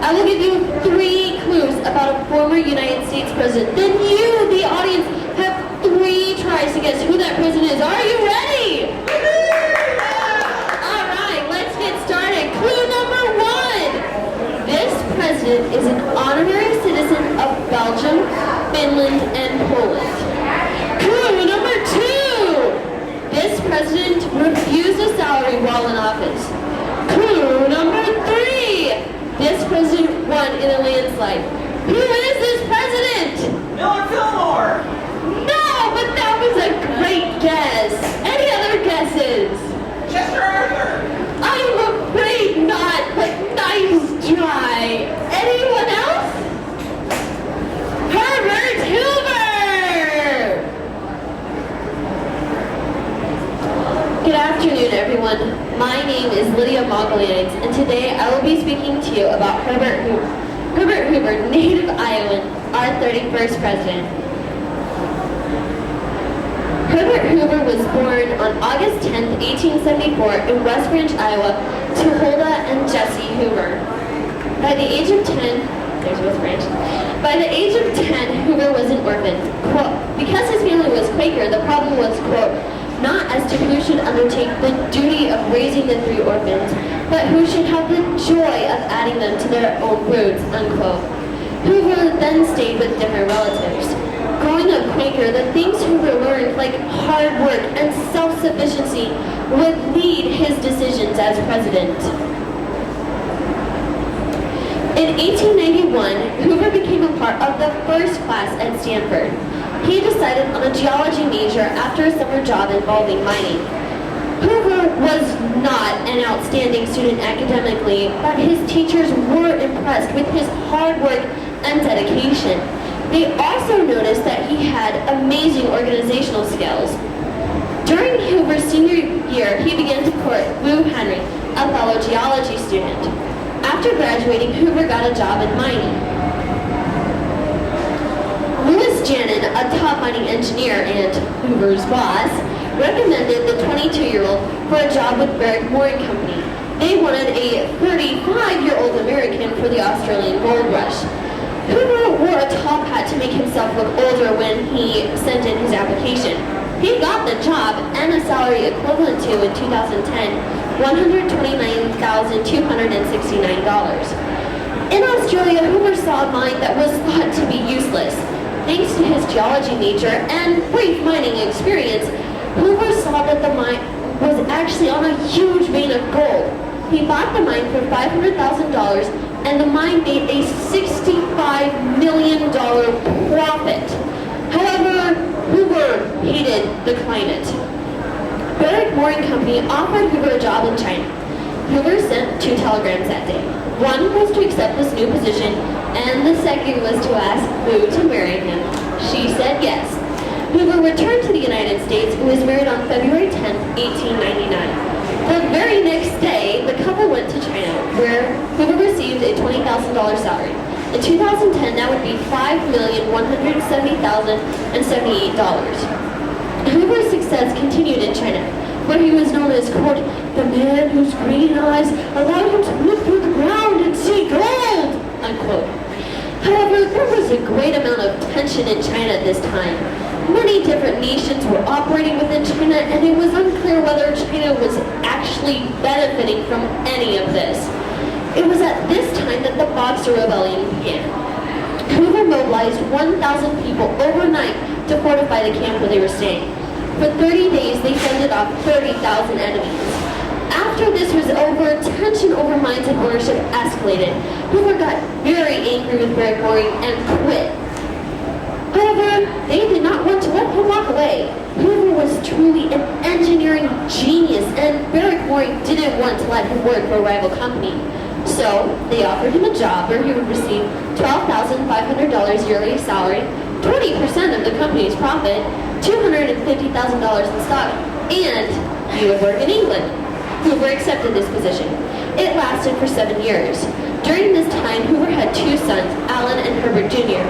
I will give you 3 clues about a former United States president. Then you, the audience, have 3 tries to guess who that president is. Are you ready? All right, let's get started. Clue number 1. This president is an honorary citizen of Belgium, Finland, and Poland. Clue number 2. This president refused a salary while in office. Clue number 3. This president won in a landslide. Who is this president? Miller Fillmore! No, but that was a great guess. Any other guesses? Chester Arthur! I'm afraid not, but nice try. Anyone else? Herbert Hoover! Good afternoon, everyone. My name is Lydia, and today I will be speaking to you about Herbert Hoover. Herbert Hoover, native Iowan, our 31st president. Herbert Hoover was born on August 10, 1874 in West Branch, Iowa, to Huldah and Jesse Hoover. By the age of 10, there's West Branch. By the age of 10, Hoover was an orphan. Quote, because his family was Quaker, the problem was, quote, not as to who should undertake the duty of raising the 3 orphans, but who should have the joy of adding them to their own broods, unquote. Hoover then stayed with different relatives. Growing up Quaker, the things Hoover learned, like hard work and self-sufficiency, would lead his decisions as president. In 1891, Hoover became a part of the first class at Stanford. He decided on a geology major after a summer job involving mining. Hoover was not an outstanding student academically, but his teachers were impressed with his hard work and dedication. They also noticed that he had amazing organizational skills. During Hoover's senior year, he began to court Lou Henry, a fellow geology student. After graduating, Hoover got a job in mining. Jannon, a top mining engineer and Hoover's boss, recommended the 22-year-old for a job with Barrick Mooring Company. They wanted a 35-year-old American for the Australian gold rush. Hoover wore a top hat to make himself look older when he sent in his application. He got the job and a salary equivalent to, in 2010, $129,269. In Australia, Hoover saw a mine that was thought to be useless. Thanks to his geology major and brief mining experience, Hoover saw that the mine was actually on a huge vein of gold. He bought the mine for $500,000 and the mine made a $65 million profit. However, Hoover hated the climate. Barrick Mooring Company offered Hoover a job in China. Hoover sent 2 telegrams that day. One was to accept this new position, and the second was to ask Lou to marry him. She said yes. Hoover returned to the United States and was married on February 10, 1899. The very next day, the couple went to China, where Hoover received a $20,000 salary. In 2010, that would be $5,170,078. Hoover's success continued in China, where he was known as, quote, the man whose green eyes allowed him to look through the ground and see gold, unquote. However, there was a great amount of tension in China at this time. Many different nations were operating within China, and it was unclear whether China was actually benefiting from any of this. It was at this time that the Boxer Rebellion began. Hoover mobilized 1,000 people overnight to fortify the camp where they were staying. For 30 days, they fended off 30,000 enemies. After this was over, tension over mines and ownership escalated. Hoover got very angry with Barrick Mooring and quit. However, they did not want to let him walk away. Hoover was truly an engineering genius, and Barrick Mooring didn't want to let him work for a rival company. So, they offered him a job where he would receive $12,500 yearly salary, 20% of the company's profit, $250,000 in stock, and he would work in England. Hoover accepted this position. It lasted for 7 years. During this time, Hoover had 2 sons, Alan and Herbert Jr.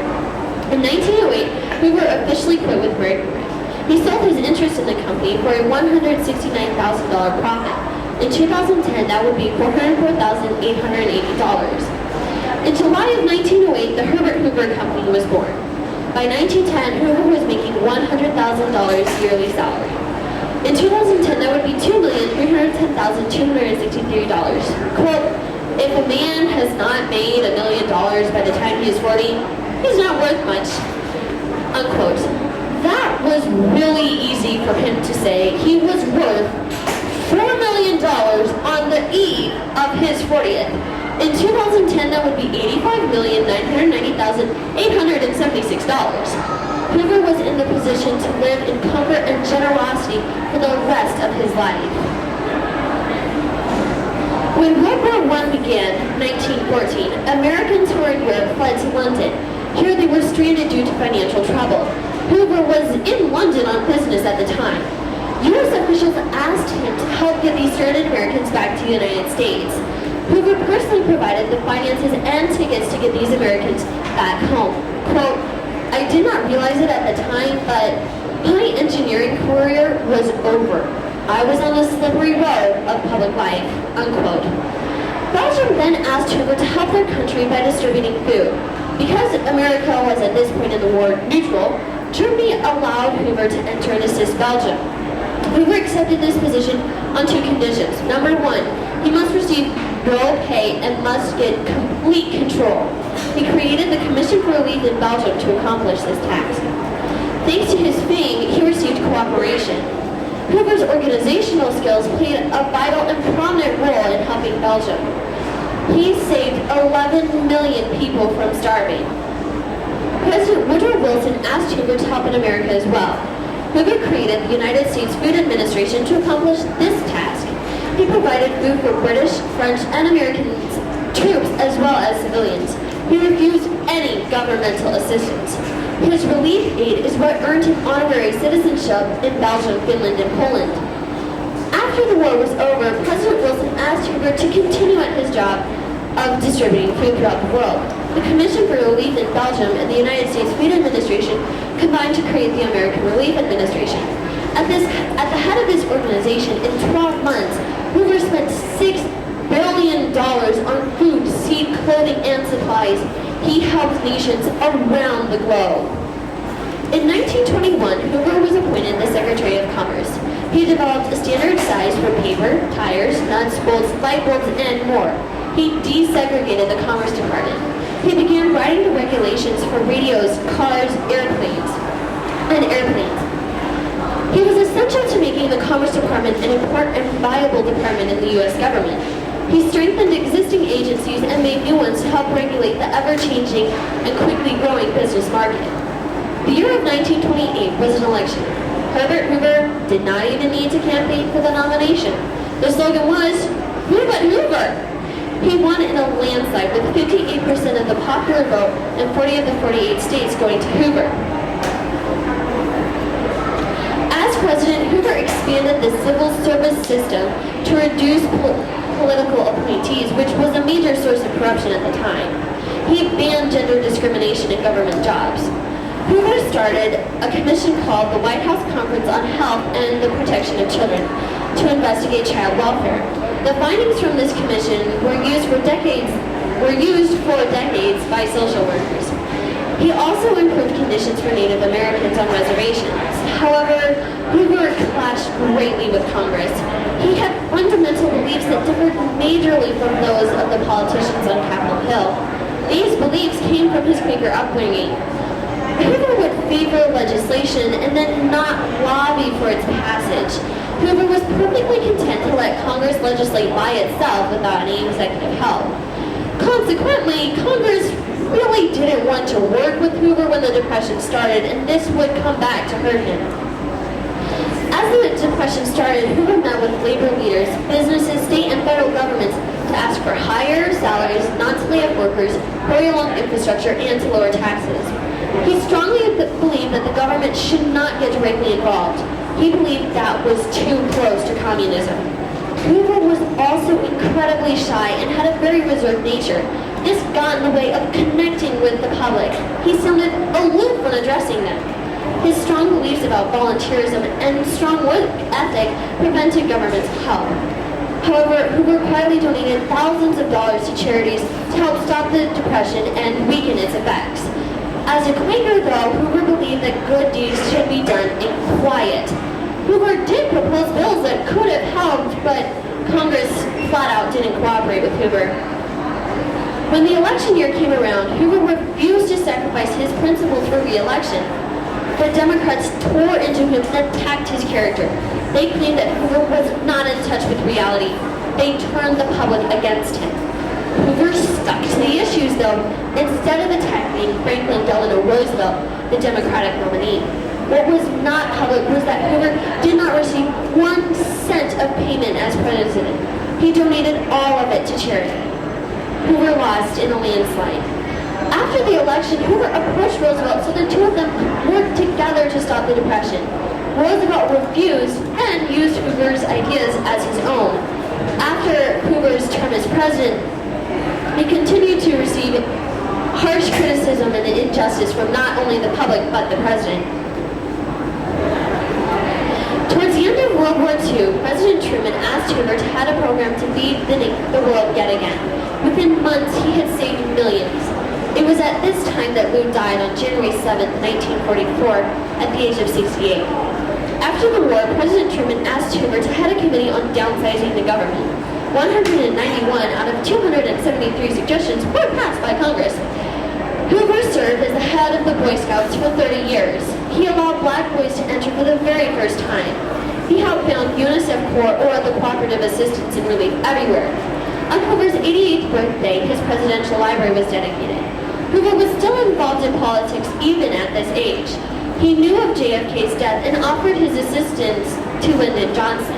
In 1908, Hoover officially quit with Barrick Mooring. He sold his interest in the company for a $169,000 profit. In 2010, that would be $404,880. In July of 1908, the Herbert Hoover Company was born. By 1910, Hoover was making $100,000 yearly salary. In 2010, that would be $2,310,263. Quote, if a man has not made $1 million by the time he is 40, he's not worth much. Unquote. That was really easy for him to say. He was worth $4 million on the eve of his 40th. In 2010, that would be $85,990,876. Hoover was in the position to live in comfort and generosity for the rest of his life. When World War I began, 1914, Americans who were in Europe fled to London. Here they were stranded due to financial trouble. Hoover was in London on business at the time. U.S. officials asked him to help get these stranded Americans back to the United States. Hoover personally provided the finances and tickets to get these Americans back home. Quote, I did not realize it at the time, but my engineering career was over. I was on the slippery road of public life, unquote. Belgium then asked Hoover to help their country by distributing food. Because America was at this point in the war neutral, Germany allowed Hoover to enter and assist Belgium. Hoover accepted this position on two conditions. Number one, he must receive no pay and must get complete control. He created the Commission for Relief in Belgium to accomplish this task. Thanks to his fame, he received cooperation. Hoover's organizational skills played a vital and prominent role in helping Belgium. He saved 11 million people from starving. President Woodrow Wilson asked Hoover to help in America as well. Hoover created the United States Food Administration to accomplish this task. He provided food for British, French, and American troops as well as civilians. He refused any governmental assistance. His relief aid is what earned him honorary citizenship in Belgium, Finland, and Poland. After the war was over, President Wilson asked Hoover to continue at his job of distributing food throughout the world. The Commission for Relief in Belgium and the United States Food Administration combined to create the American Relief Administration. At the head of this organization, in 12 months, Hoover spent $6 billion on food, seed, clothing, and supplies. He helped nations around the globe. In 1921, Hoover was appointed the Secretary of Commerce. He developed a standard size for paper, tires, nuts, bolts, light bulbs, and more. He desegregated the Commerce Department. He began writing the regulations for radios, cars, airplanes. He was essential to making the Commerce Department an important and viable department in the U.S. government. He strengthened existing agencies and made new ones to help regulate the ever-changing and quickly growing business market. The year of 1928 was an election. Herbert Hoover did not even need to campaign for the nomination. The slogan was, "Who but Hoover?" He won in a landslide with 58% of the popular vote and 40 of the 48 states going to Hoover. As president, Hoover expanded the civil service system to reduce political appointees, which was a major source of corruption at the time. He banned gender discrimination in government jobs. Hoover started a commission called the White House Conference on Health and the Protection of Children to investigate child welfare. The findings from this commission were used for decades by social workers. He also improved conditions for Native Americans on reservations. However, Hoover clashed greatly with Congress. He had fundamental beliefs that differed majorly from those of the politicians on Capitol Hill. These beliefs came from his Quaker upbringing. Hoover would favor legislation and then not lobby for its passage. Hoover was perfectly content to let Congress legislate by itself without any executive help. Consequently, Congress really didn't want to work with Hoover when the Depression started, and this would come back to hurt him. As the Depression started, Hoover met with labor leaders, businesses, state and federal governments to ask for higher salaries, not to lay off workers, hurry along infrastructure, and to lower taxes. He strongly believed that the government should not get directly involved. He believed that was too close to communism. Hoover was also incredibly shy and had a very reserved nature. This got in the way of connecting with the public. He sounded aloof when addressing them. His strong beliefs about volunteerism and strong work ethic prevented government's help. However, Hoover quietly donated thousands of dollars to charities to help stop the Depression and weaken its effects. As a Quaker, though, Hoover believed that good deeds should be done in quiet. Hoover did propose bills that could have helped, but Congress flat out didn't cooperate with Hoover. When the election year came around, Hoover refused to sacrifice his principles for re-election. The Democrats tore into him and attacked his character. They claimed that Hoover was not in touch with reality. They turned the public against him. Hoover stuck to the issues, though, instead of attacking Franklin Delano Roosevelt, the Democratic nominee. What was not public was that Hoover did not receive 1 cent of payment as president. He donated all of it to charity. Hoover lost in a landslide. After the election, Hoover approached Roosevelt so the two of them worked together to stop the Depression. Roosevelt refused and used Hoover's ideas as his own. After Hoover's term as president, he continued to receive harsh criticism and injustice from not only the public but the president. Towards the end of World War II, President Truman asked Hoover to head a program to lead the world yet again. Within months, he had saved millions. It was at this time that Lou died on January 7, 1944, at the age of 68. After the war, President Truman asked Hoover to head a committee on downsizing the government. 191 out of 273 suggestions were passed by Congress. Hoover served as the head of the Boy Scouts for 30 years. He allowed black boys to enter for the very first time. He helped found UNICEF Corps, or the Cooperative Assistance and Relief, everywhere. On Hoover's 88th birthday, his presidential library was dedicated. Hoover was still involved in politics even at this age. He knew of JFK's death and offered his assistance to Lyndon Johnson.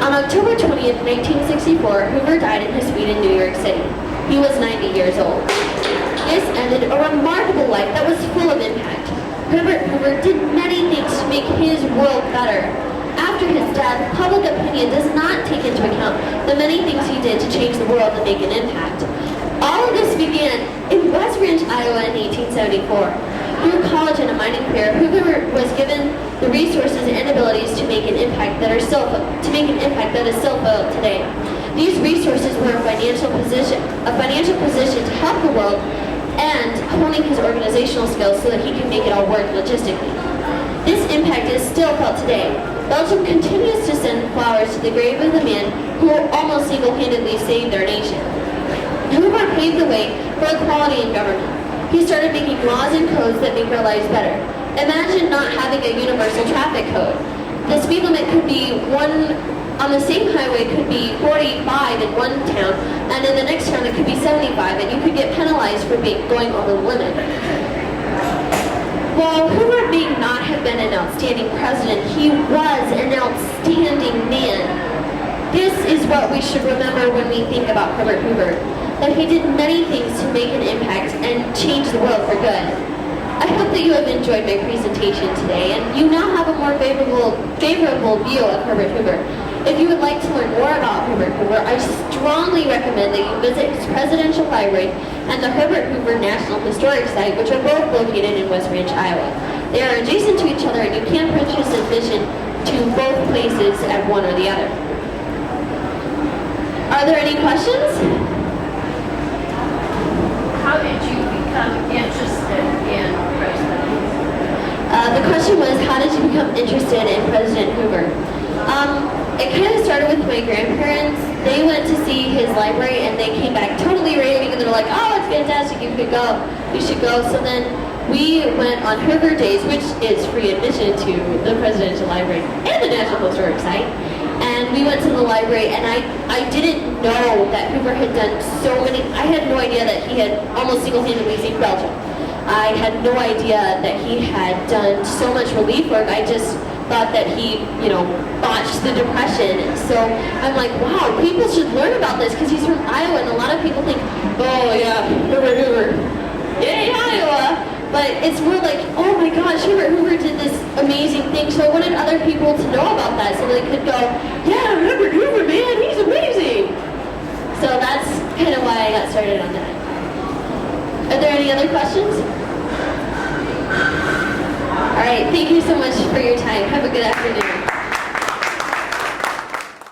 On October 20th, 1964, Hoover died in his suite in New York City. He was 90 years old. This ended a remarkable life that was full of impact. Herbert Hoover did many things to make his world better. After his death, public opinion does not take into account the many things he did to change the world and make an impact. All of this began in West Ranch, Iowa in 1874. Through college and a mining career, Hoover was given the resources and abilities to make an impact that is still felt today. These resources were a financial position to help the world, and honing his organizational skills so that he can make it all work logistically. This impact is still felt today. Belgium continues to send flowers to the grave of the man who almost single-handedly saved their nation. Hoover paved the way for equality in government. He started making laws and codes that make our lives better. Imagine not having a universal traffic code. The speed limit could be on the same highway could be 45 in one town, and in the next town it could be 75, and you could get penalized for going over the limit. While Hoover may not have been an outstanding president, he was an outstanding man. This is what we should remember when we think about Herbert Hoover, that he did many things to make an impact and change the world for good. I hope that you have enjoyed my presentation today, and you now have a more favorable view of Herbert Hoover. If you would like to learn more about Herbert Hoover, I strongly recommend that you visit his presidential library and the Herbert Hoover National Historic Site, which are both located in West Ranch, Iowa. They are adjacent to each other, and you can purchase admission to both places at one or the other. Are there any questions? How did you become interested in President Hoover? The question was, how did you become interested in President Hoover? It kind of started with my grandparents. They went to see his library and they came back totally raving, and they're like, oh, it's fantastic, you should go. So then we went on Hoover Days, which is free admission to the Presidential Library and the National Historic Site. And we went to the library, and I didn't know that Hoover had done so many. I had no idea that he had almost single-handedly saved Belgium. I had no idea that he had done so much relief work. I just thought that he, botched the Depression. So I'm like, wow, people should learn about this because he's from Iowa, and a lot of people think, oh yeah, Herbert Hoover, yay, Iowa. But it's more like, oh my gosh, Herbert Hoover did this amazing thing. So I wanted other people to know about that so they could go, yeah, Herbert Hoover, man, he's amazing. So that's kind of why I got started on that. Are there any other questions? All right, thank you so much for your time. Have a good afternoon.